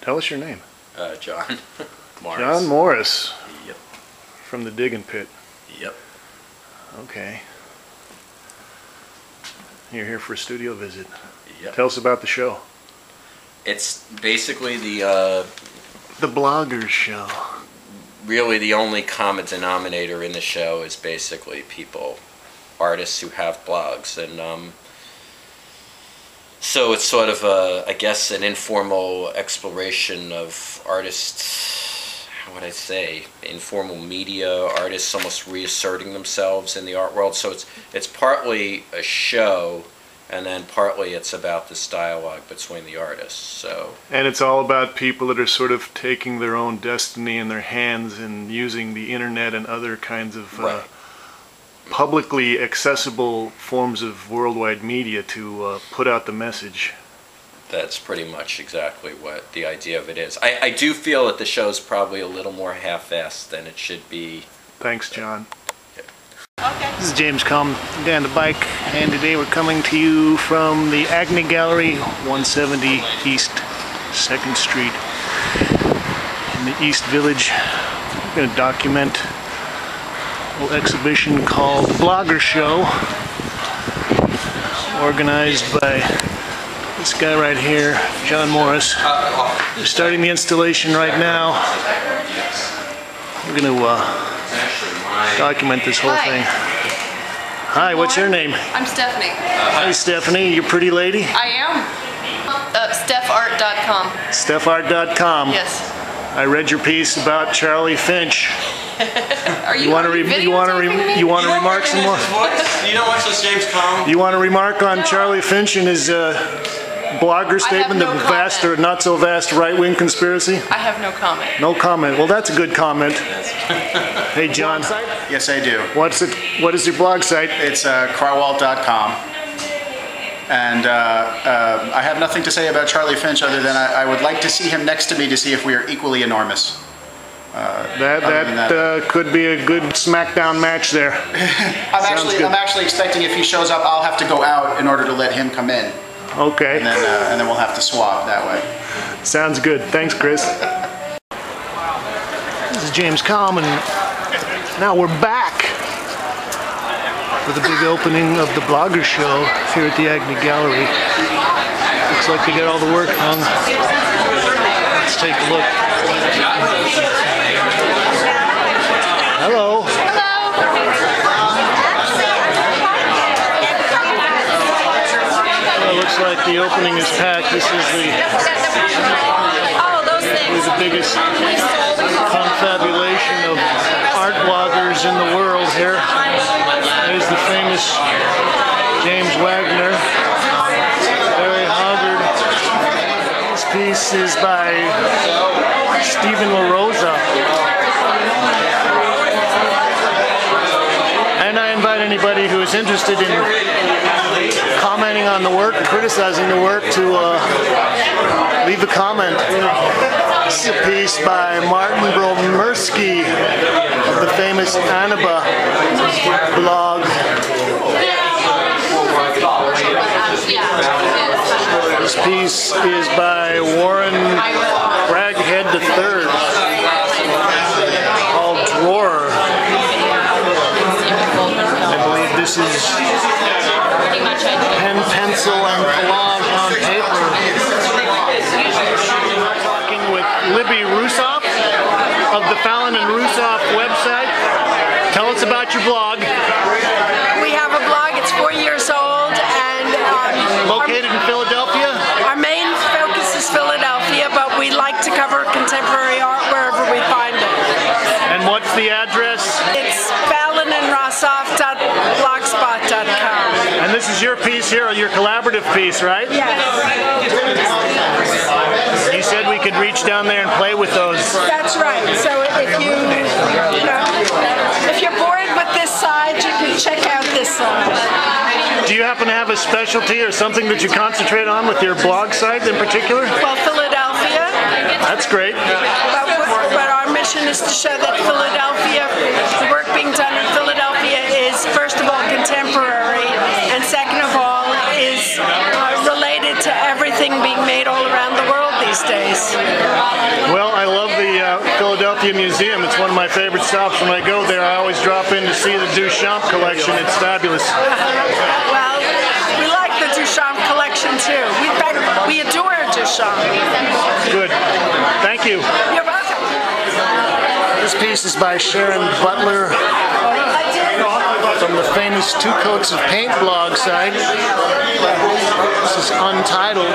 Tell us your name. John Morris. John Morris. Yep. From the Digging Pit. Yep. Okay. You're here for a studio visit. Yep. Tell us about the show. It's basically the Bloggers Show. Really the only common denominator in the show is basically artists who have blogs, and so it's sort of I guess an informal exploration of artists, how would I say, informal media, artists almost reasserting themselves in the art world. So it's partly a show, and then partly it's about this dialogue between the artists. So. And it's all about people that are sort of taking their own destiny in their hands and using the internet and other kinds of Right. publicly accessible forms of worldwide media to put out the message. That's pretty much exactly what the idea of it is. I do feel that the show's probably a little more half-assed than it should be. Thanks, John. Okay. This is James Kalm, Dan the Bike, and today we're coming to you from the Agni Gallery, 170 East 2nd Street in the East Village. We're going to document a little exhibition called Blogger Show, organized by this guy right here, John Morris. We're starting the installation right now. We're going to document this whole thing. Hi, what's your name? I'm Stephanie. Hi, Stephanie. You pretty lady? I am. StephArt.com. StephArt.com. Yes. I read your piece about Charlie Finch. Are you? You want to remark some more? You don't watch this James Kalm? You want to remark on Charlie Finch and his blogger statement, no the vast or not so vast right-wing conspiracy? I have no comment. No comment. Well, that's a good comment. Hey, John. Yes, I do. What is your blog site? It's Rywalt.com. And I have nothing to say about Charlie Finch other than I would like to see him next to me to see if we are equally enormous. That could be a good SmackDown match there. I'm actually expecting if he shows up, I'll have to go out in order to let him come in. Okay. And then we'll have to swap that way. Sounds good. Thanks, Chris. This is James Kalm, and now we're back for the big opening of the Blogger Show here at the Agni Gallery. Looks like they got all the work hung. Let's take a look. Hello. Well, it looks like the opening is packed. This is the biggest confabulation of art bloggers in the world here. There's the famous James Wagner, Larry Hoggard. This piece is by Libby Rosof. And I invite anybody who is interested in commenting on the work or criticizing the work to leave a comment. This is a piece by Martin Bromersky of the famous Anaba blog. This piece is by Warren Braghead III called Drawer. I believe this is pen, pencil, and collage on paper. Talking with Libby Rosof of the Fallon and Rosof website. Tell us about your blog. We have a blog, it's 4 years old, and located in Philadelphia? Our main focus is Philadelphia, but we like to cover contemporary art wherever we find it. And what's the address? It's fallonandrosof.blogspot.com. And this is your piece here, or your collaborative piece, right? Yes. You said we could reach down there and play with those. That's right. So if you're bored with this side, you can check out this side. Do you happen to have a specialty or something that you concentrate on with your blog site in particular? Well, Philadelphia. That's great. But our mission is to show that Philadelphia, the work being done in Philadelphia is, first of all, contemporary, and second of all, is related to everything being made all around the world these days. Well, I love the Philadelphia Museum. It's one of my favorite stops. When I go there, I always drop in to see the Duchamp collection. It's fabulous. Well, we like the Duchamp collection too. We adore Duchamp. Good. Thank you. You're welcome. This piece is by Sharon Butler from the famous Two Coats of Paint blog site. This is untitled.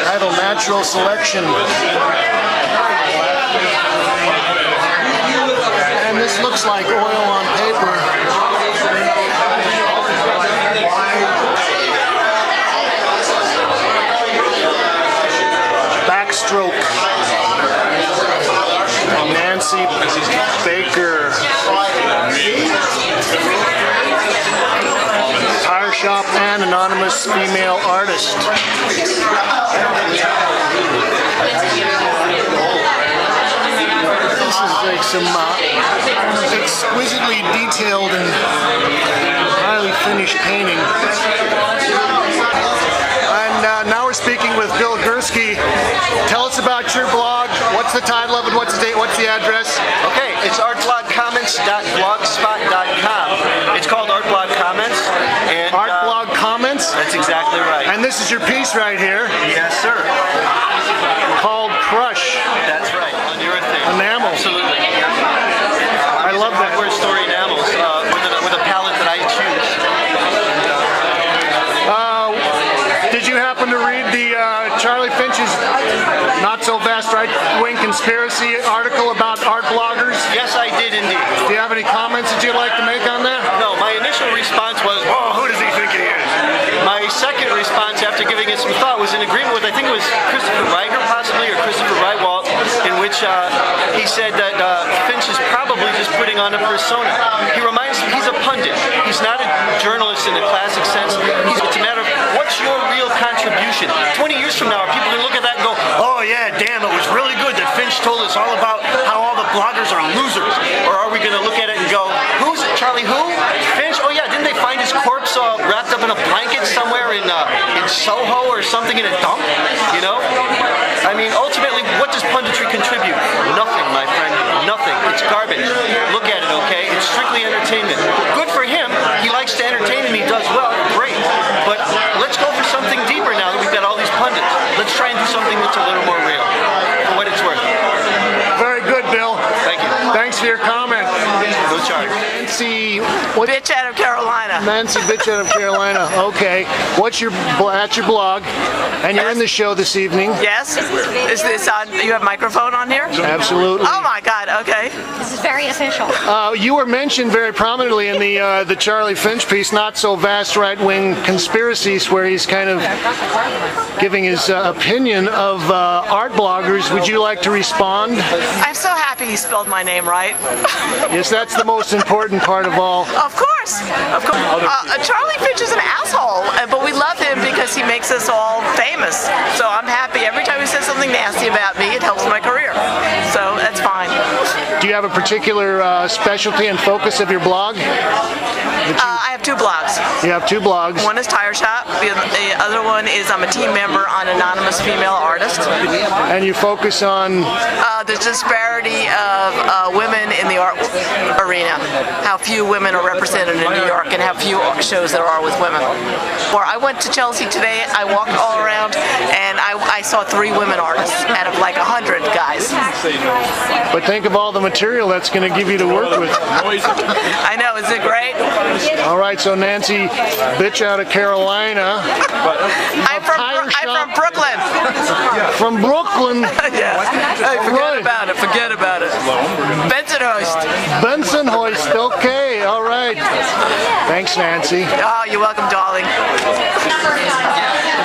Title Natural Selection. And this looks like oil on paper. Backstroke. Nancy Baker. Tire shop and anonymous female artist. This is like some exquisitely detailed and highly finished painting. And now we're speaking with Bill Gusky. Tell us about your blog. What's the title of it? What's the date? What's the address? Okay, it's artblogcomments.blogspot.com. It's called Artblog Comments. And, Artblog Comments? That's exactly right. And this is your piece right here. Yes, sir. Called Crush. That's right. On urethane. Enamel. Absolutely. I love that. Hardware story enamels with a palette that I choose. Did you happen to read the Charlie Finch's not so vast right-wing conspiracy article about art bloggers? Yes, I did indeed. Do you have any comments that you'd like to make on that? No, my initial response was, "Whoa, who does he think he is?" My second response, after giving it some thought, was in agreement with, I think it was Christopher Ryger, possibly, or Christopher Rywalt, in which he said that Finch is probably just putting on a persona. He reminds me, he's a pundit. He's not a journalist in the classic sense. It's a matter of, what's your real contribution? 20 years from now, are people going to look at that and go, "Oh yeah, damn, it was really good that Finch told us all about how all the bloggers are losers"? Or are we going to look at it and go, "Who's it? Charlie who? Finch? Oh yeah, didn't they find his corpse wrapped up in a blanket somewhere in Soho or something in a dump?" You know? I mean, ultimately, what does punditry contribute? Nothing, my friend. Nothing. It's garbage. Look at it, okay? It's strictly entertainment. Good for him. He likes to entertain and he does well. Great. But let's go for something deeper now that we've got all these pundits. Let's try and do something that's a little more real, for what it's worth. Very good, Bill. Thank you. Thanks for your comment. No charge. Nancy, Bitch out of Carolina. Nancy Bitch out of Carolina. Okay. What's your at your blog? And you're in the show this evening. Yes? Is this on? You have a microphone on here? Absolutely. Oh my God, okay. This is very official. You were mentioned very prominently in the Charlie Finch piece, Not So Vast Right-Wing Conspiracies, where he's kind of giving his opinion of art bloggers. Would you like to respond? I'm so happy you spelled my name right. Yes, that's the most important part of all. Of course, of course. Charlie Finch is an asshole, but we love him because he makes us all famous. So I'm happy. Every time he says something nasty about me, it helps my career. So that's fine. Do you have a particular specialty and focus of your blog? I have two blogs. You have two blogs. One is Tire Shop. The other one is I'm a team member on Anonymous Female Artist. And you focus on? The disparity of women in the art arena. How few women are represented in New York and how few shows there are with women. Or I went to Chelsea today, I walked all around and I saw 3 women artists out of like 100 guys. But think of all the material that's going to give you to work with. I know, isn't it great? All right, so Nancy, bitch out of Carolina. I'm from Brooklyn. From Brooklyn? Yeah. Hey, forget about it. Bensonhurst. Bensonhurst, okay, all right. Thanks, Nancy. Oh, you're welcome, darling.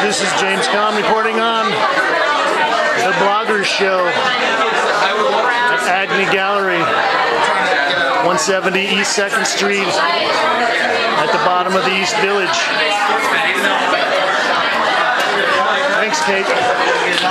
This is James Kalm reporting on the Bloggers Show at Agni Gallery, 170 East 2nd Street, at the bottom of the East Village. Thanks, Kate.